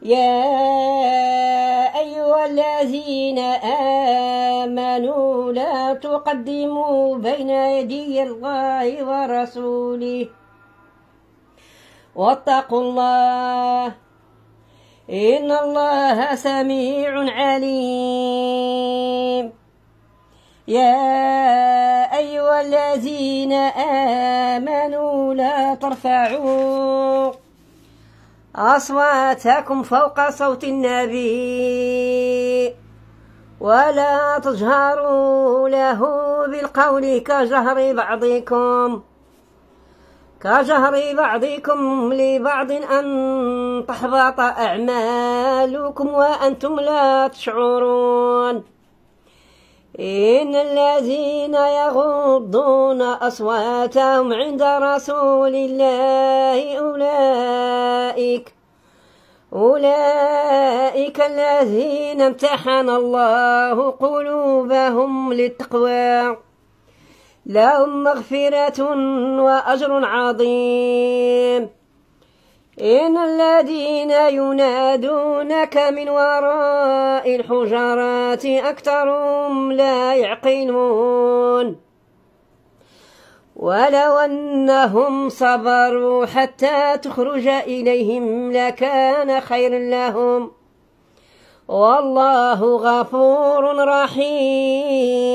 يا أيها الذين آمنوا لا تقدموا بين يدي الله ورسوله واتقوا الله إن الله سميع عليم. يا أيها الذين آمنوا لا ترفعوا أصواتكم فوق صوت النبي ولا تجهروا له بالقول كجهر بعضكم لبعض أن تحبط أعمالكم وأنتم لا تشعرون. إن الذين يغضون أصواتهم عند رسول الله أولئك الذين امتحن الله قلوبهم للتقوى لهم مغفرة وأجر عظيم. إن الذين ينادونك من وراء الحجرات أكثرهم لا يعقلون ولو أنهم صبروا حتى تخرج إليهم لكان خيرا لهم والله غفور رحيم.